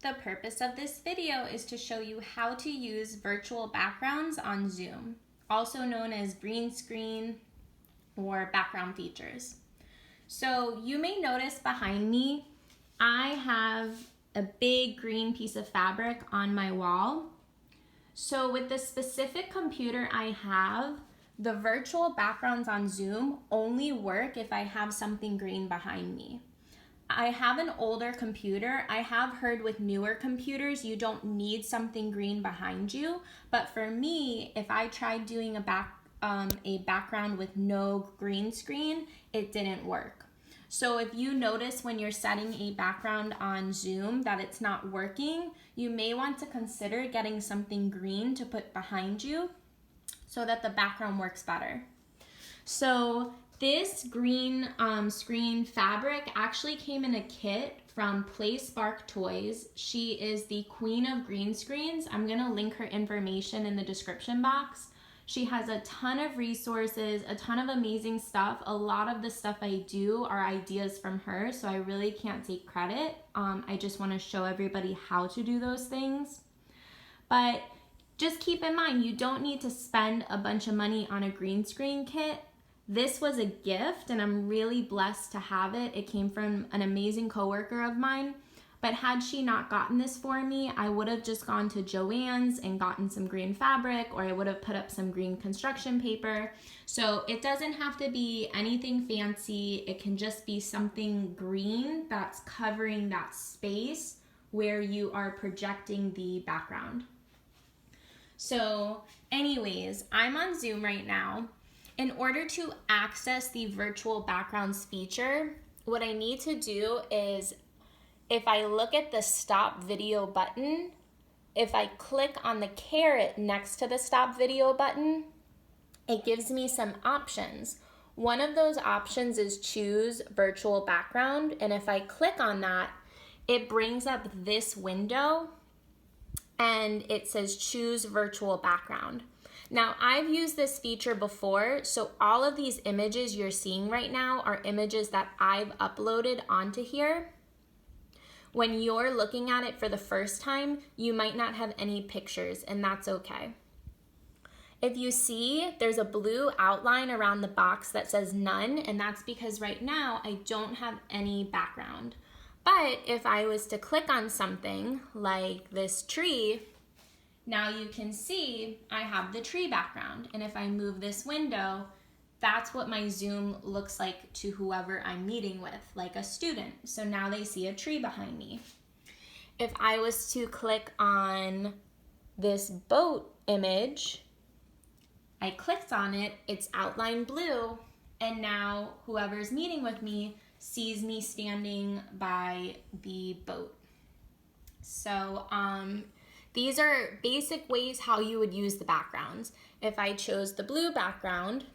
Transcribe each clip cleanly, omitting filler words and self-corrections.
The purpose of this video is to show you how to use virtual backgrounds on Zoom, also known as green screen or background features. So you may notice behind me, I have a big green piece of fabric on my wall. So with the specific computer I have, the virtual backgrounds on Zoom only work if I have something green behind me. I have an older computer. I have heard with newer computers, you don't need something green behind you. But for me, if I tried doing a background with no green screen, it didn't work. So if you notice when you're setting a background on Zoom that it's not working, you may want to consider getting something green to put behind you so that the background works better. So this green screen fabric actually came in a kit from Play Spark Toys. She is the queen of green screens. I'm gonna link her information in the description box. She has a ton of resources, a ton of amazing stuff. A lot of the stuff I do are ideas from her, so I really can't take credit. I just wanna show everybody how to do those things. But just keep in mind, you don't need to spend a bunch of money on a green screen kit. This was a gift and I'm really blessed to have it. It came from an amazing coworker of mine, but had she not gotten this for me, I would have just gone to Joann's and gotten some green fabric, or I would have put up some green construction paper. So it doesn't have to be anything fancy. It can just be something green that's covering that space where you are projecting the background. So anyways, I'm on Zoom right now. In order to access the virtual backgrounds feature, what I need to do is, if I look at the stop video button, if I click on the caret next to the stop video button, it gives me some options. One of those options is choose virtual background, and if I click on that, it brings up this window and it says choose virtual background. Now, I've used this feature before, so all of these images you're seeing right now are images that I've uploaded onto here. When you're looking at it for the first time, you might not have any pictures, and that's okay. If you see, there's a blue outline around the box that says none, and that's because right now I don't have any background. But if I was to click on something like this tree, now you can see I have the tree background, and if I move this window, that's what my Zoom looks like to whoever I'm meeting with, like a student. So now they see a tree behind me. If I was to click on this boat image, I clicked on it, it's outlined blue, and now whoever's meeting with me sees me standing by the boat. So, these are basic ways how you would use the backgrounds. If I chose the blue background,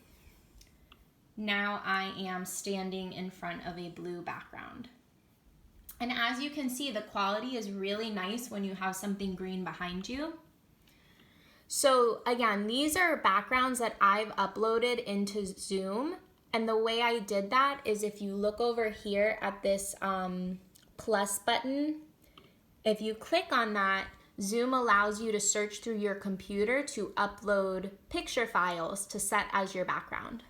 now I am standing in front of a blue background. And as you can see, the quality is really nice when you have something green behind you. So again, these are backgrounds that I've uploaded into Zoom. And the way I did that is, if you look over here at this plus button, if you click on that, Zoom allows you to search through your computer to upload picture files to set as your background.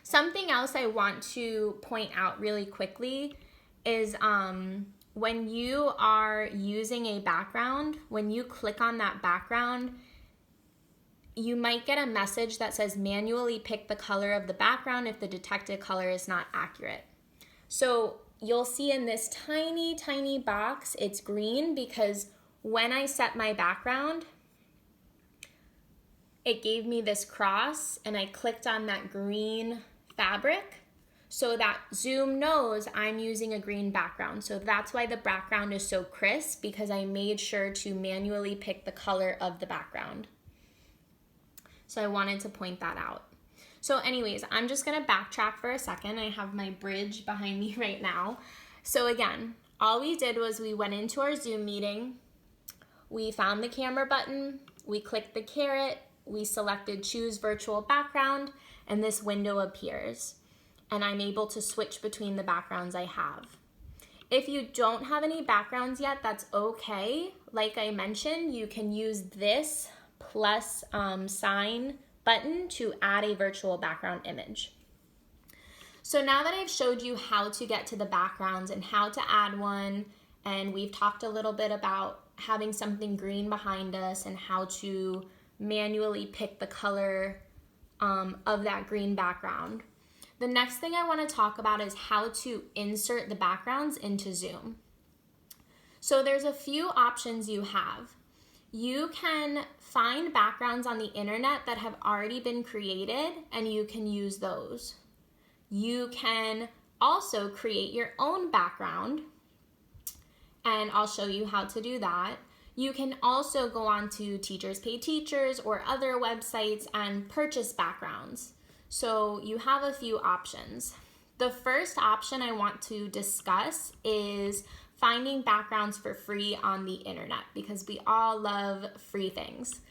Something else I want to point out really quickly is when you are using a background, when you click on that background, you might get a message that says manually pick the color of the background if the detected color is not accurate. So you'll see in this tiny, tiny box, it's green because when I set my background, it gave me this cross and I clicked on that green fabric so that Zoom knows I'm using a green background. So that's why the background is so crisp, because I made sure to manually pick the color of the background. So I wanted to point that out. So anyways, I'm just gonna backtrack for a second. I have my bridge behind me right now. So again, all we did was we went into our Zoom meeting, we found the camera button, we clicked the caret, we selected choose virtual background, and this window appears. And I'm able to switch between the backgrounds I have. If you don't have any backgrounds yet, that's okay. Like I mentioned, you can use this plus sign button to add a virtual background image. So now that I've showed you how to get to the backgrounds and how to add one, and we've talked a little bit about having something green behind us and how to manually pick the color of that green background, the next thing I want to talk about is how to insert the backgrounds into Zoom. So there's a few options you have. You can find backgrounds on the internet that have already been created, and you can use those. You can also create your own background, and I'll show you how to do that. You can also go on to Teachers Pay Teachers or other websites and purchase backgrounds. So you have a few options. The first option I want to discuss is finding backgrounds for free on the internet, because we all love free things.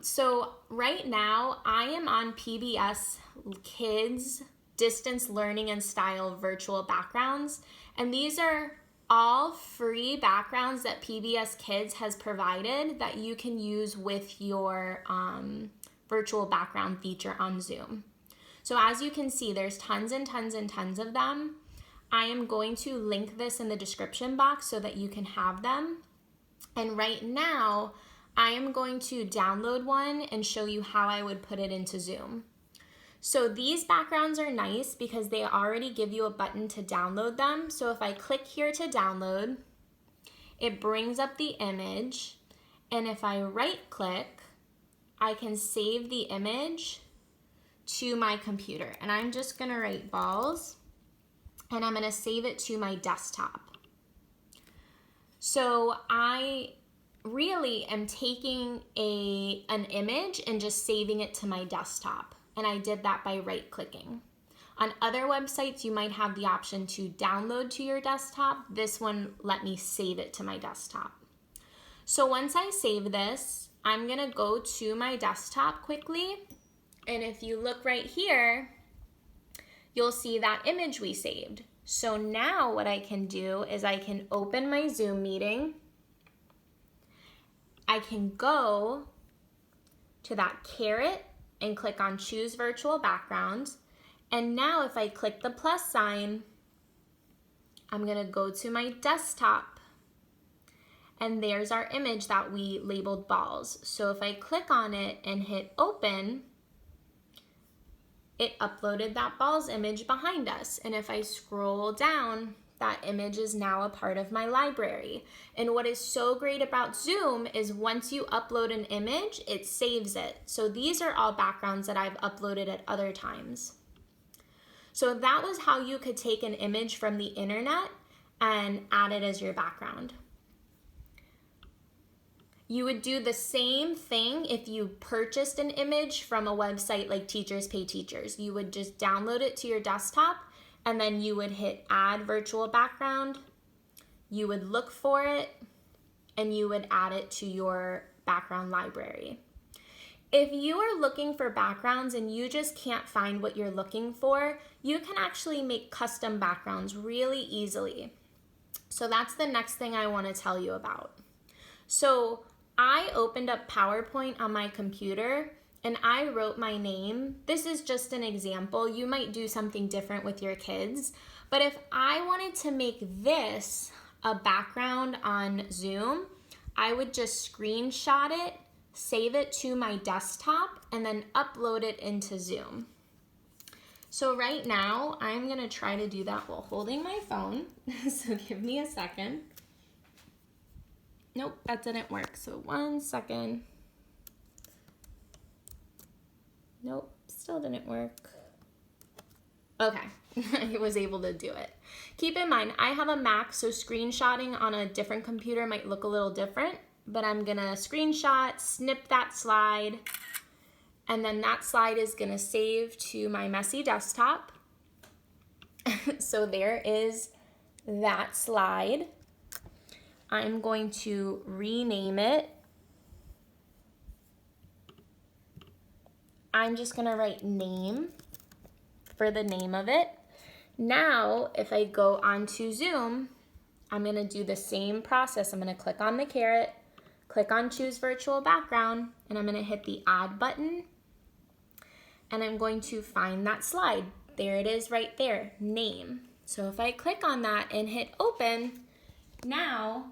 So right now I am on PBS Kids Distance Learning and Style Virtual Backgrounds, and these are all free backgrounds that PBS Kids has provided that you can use with your virtual background feature on Zoom. So as you can see, there's tons and tons and tons of them. I am going to link this in the description box so that you can have them. And right now, I am going to download one and show you how I would put it into Zoom. So these backgrounds are nice because they already give you a button to download them. So if I click here to download, it brings up the image. And if I right click, I can save the image to my computer. And I'm just gonna write balls, and I'm gonna save it to my desktop. So I really am taking an image and just saving it to my desktop. And I did that by right clicking. On other websites, you might have the option to download to your desktop. This one let me save it to my desktop. So once I save this, I'm gonna go to my desktop quickly. And if you look right here, you'll see that image we saved. So now what I can do is I can open my Zoom meeting. I can go to that caret and click on Choose Virtual Background. And now if I click the plus sign, I'm gonna go to my desktop, and there's our image that we labeled balls. So if I click on it and hit open, it uploaded that balls image behind us. And if I scroll down, that image is now a part of my library. And what is so great about Zoom is once you upload an image, it saves it. So these are all backgrounds that I've uploaded at other times. So that was how you could take an image from the internet and add it as your background. You would do the same thing if you purchased an image from a website like Teachers Pay Teachers. You would just download it to your desktop, and then you would hit Add Virtual Background. You would look for it, and you would add it to your background library. If you are looking for backgrounds and you just can't find what you're looking for, you can actually make custom backgrounds really easily. So that's the next thing I want to tell you about. So I opened up PowerPoint on my computer and I wrote my name. This is just an example. You might do something different with your kids. But if I wanted to make this a background on Zoom, I would just screenshot it, save it to my desktop, and then upload it into Zoom. So right now, I'm gonna try to do that while holding my phone. So give me a second. Nope, that didn't work. So 1 second. Nope, still didn't work. Okay, I was able to do it. Keep in mind, I have a Mac, so screenshotting on a different computer might look a little different, but I'm gonna screenshot, snip that slide, and then that slide is gonna save to my messy desktop. So there is that slide. I'm going to rename it. I'm just gonna write name for the name of it. Now, if I go onto Zoom, I'm gonna do the same process. I'm gonna click on the caret, click on choose virtual background, and I'm gonna hit the add button, and I'm going to find that slide. There it is right there, name. So if I click on that and hit open, now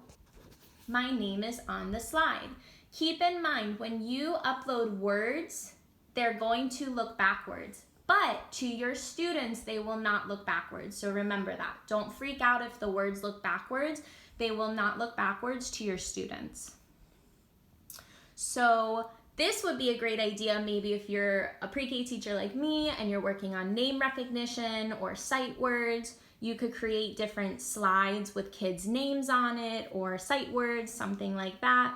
my name is on the slide. Keep in mind, when you upload words, they're going to look backwards, but to your students, they will not look backwards. So remember that. Don't freak out if the words look backwards. They will not look backwards to your students. So this would be a great idea maybe if you're a pre-K teacher like me and you're working on name recognition or sight words. You could create different slides with kids' names on it or sight words, something like that.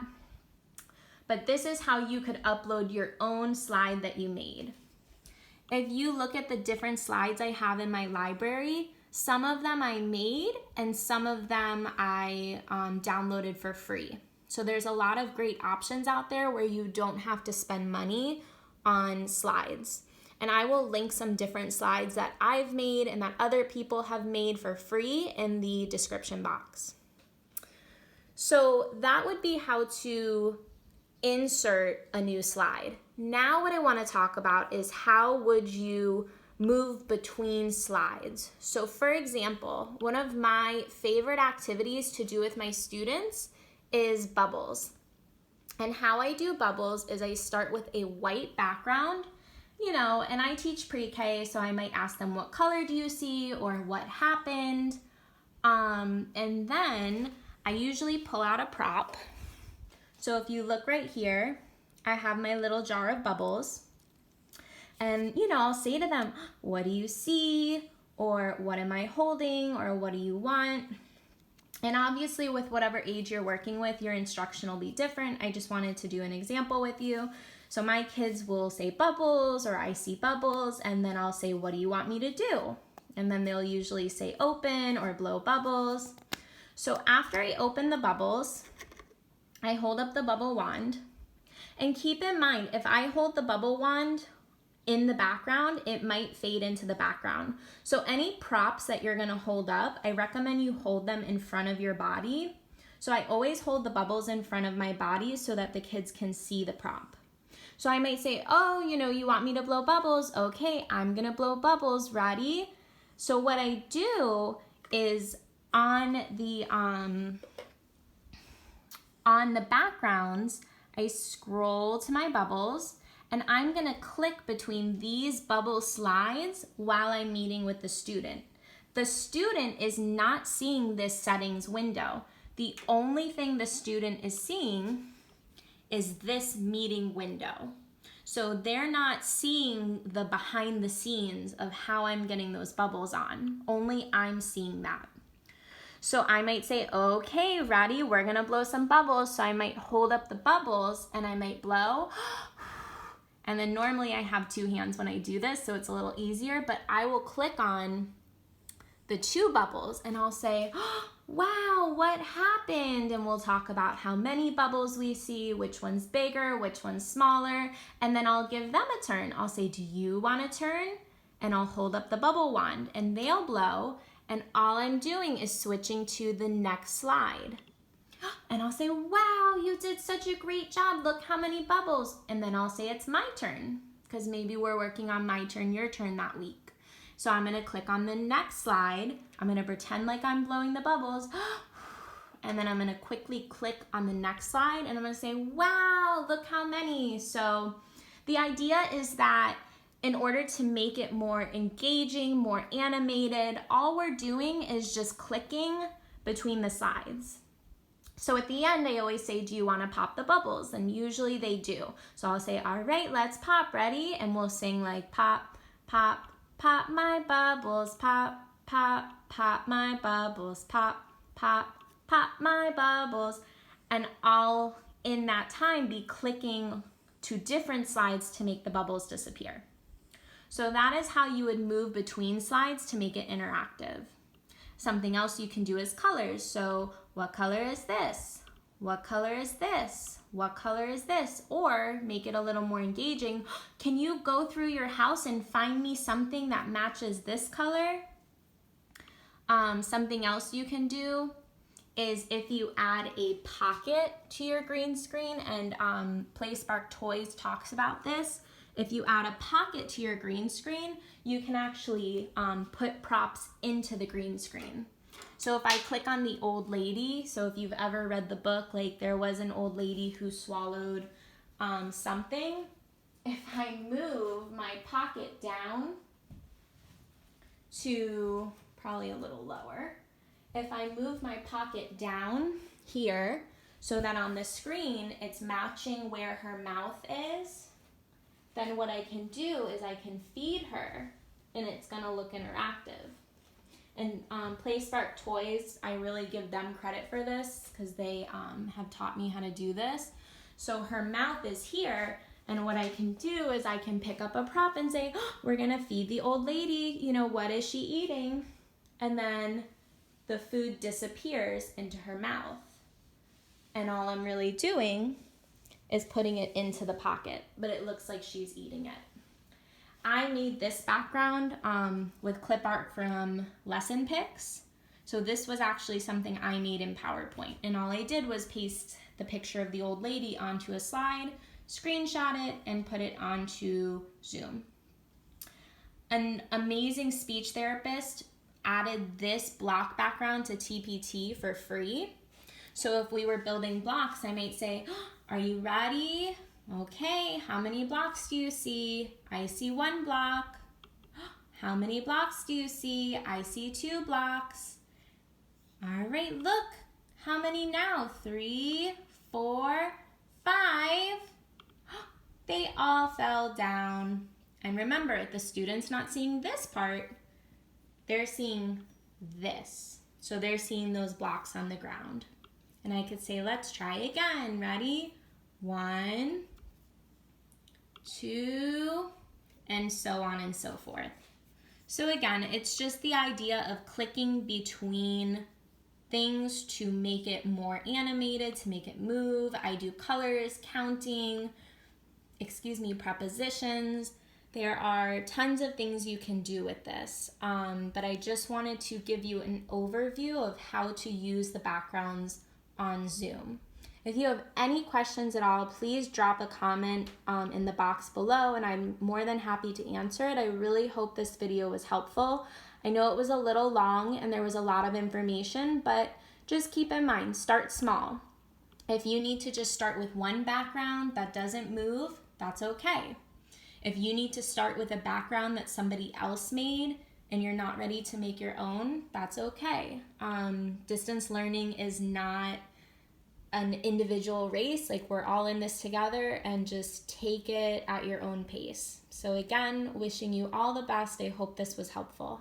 But this is how you could upload your own slide that you made. If you look at the different slides I have in my library, some of them I made and some of them I downloaded for free. So there's a lot of great options out there where you don't have to spend money on slides. And I will link some different slides that I've made and that other people have made for free in the description box. So that would be how to insert a new slide. Now what I want to talk about is how would you move between slides. So for example, one of my favorite activities to do with my students is bubbles. And how I do bubbles is I start with a white background, and I teach pre-K, so I might ask them, what color do you see, or what happened? And then I usually pull out a prop. So if you look right here, I have my little jar of bubbles. And, I'll say to them, what do you see? Or what am I holding? Or what do you want? And obviously with whatever age you're working with, your instruction will be different. I just wanted to do an example with you. So my kids will say bubbles or I see bubbles, and then I'll say, what do you want me to do? And then they'll usually say open or blow bubbles. So after I open the bubbles, I hold up the bubble wand. And keep in mind, if I hold the bubble wand in the background, it might fade into the background. So any props that you're gonna hold up, I recommend you hold them in front of your body. So I always hold the bubbles in front of my body so that the kids can see the prop. So I might say, oh, you want me to blow bubbles? Okay, I'm gonna blow bubbles, ready? So what I do is on the backgrounds, I scroll to my bubbles, and I'm gonna click between these bubble slides while I'm meeting with the student. The student is not seeing this settings window. The only thing the student is seeing is this meeting window. So they're not seeing the behind the scenes of how I'm getting those bubbles on. Only I'm seeing that. So I might say, okay, ready, we're gonna blow some bubbles. So I might hold up the bubbles and I might blow. And then normally I have two hands when I do this, so it's a little easier, but I will click on the two bubbles and I'll say, wow, what happened? And we'll talk about how many bubbles we see, which one's bigger, which one's smaller, and then I'll give them a turn. I'll say, do you want to turn? And I'll hold up the bubble wand and they'll blow, and all I'm doing is switching to the next slide. And I'll say, wow, you did such a great job. Look how many bubbles. And then I'll say it's my turn, because maybe we're working on my turn, your turn that week. So I'm gonna click on the next slide. I'm gonna pretend like I'm blowing the bubbles. And then I'm gonna quickly click on the next slide and I'm gonna say, wow, look how many. So the idea is that in order to make it more engaging, more animated, all we're doing is just clicking between the slides. So at the end, I always say, do you want to pop the bubbles? And usually they do. So I'll say, all right, let's pop, ready? And we'll sing like pop, pop, pop my bubbles, pop, pop, pop my bubbles, pop, pop, pop my bubbles. And I'll, in that time, be clicking to different slides to make the bubbles disappear. So that is how you would move between slides to make it interactive. Something else you can do is colors. So what color is this? What color is this? What color is this? Or make it a little more engaging. Can you go through your house and find me something that matches this color? Something else you can do is if you add a pocket to your green screen, and PlaySpark Toys talks about this. If you add a pocket to your green screen, you can actually put props into the green screen. So if I click on the old lady, so if you've ever read the book, like there was an old lady who swallowed something. If I move my pocket down to probably a little lower, if I move my pocket down here so that on the screen it's matching where her mouth is, then what I can do is I can feed her and it's gonna look interactive. And PlaySpark Toys, I really give them credit for this because they have taught me how to do this. So her mouth is here, and what I can do is I can pick up a prop and say, oh, we're gonna feed the old lady, you know, what is she eating? And then the food disappears into her mouth. And all I'm really doing is putting it into the pocket, but it looks like she's eating it. I made this background with clip art from Lesson Pics. So this was actually something I made in PowerPoint, and all I did was paste the picture of the old lady onto a slide, screenshot it, and put it onto Zoom. An amazing speech therapist added this block background to TPT for free. So if we were building blocks, I might say, oh, are you ready? Okay, how many blocks do you see? I see 1 block. How many blocks do you see? I see 2 blocks. All right, look. How many now? 3, 4, 5. They all fell down. And remember, the student's not seeing this part. They're seeing this. So they're seeing those blocks on the ground. And I could say, let's try again. Ready? 1, 2, and so on and so forth. So again, it's just the idea of clicking between things to make it more animated, to make it move. I do colors, counting, prepositions. There are tons of things you can do with this, but I just wanted to give you an overview of how to use the backgrounds on Zoom. If you have any questions at all, please drop a comment in the box below, and I'm more than happy to answer it. I really hope this video was helpful. I know it was a little long and there was a lot of information, but just keep in mind, start small. If you need to just start with one background that doesn't move, that's okay. If you need to start with a background that somebody else made and you're not ready to make your own, that's okay. Distance learning is not an individual race. Like, we're all in this together, and just take it at your own pace. So again, wishing you all the best. I hope this was helpful.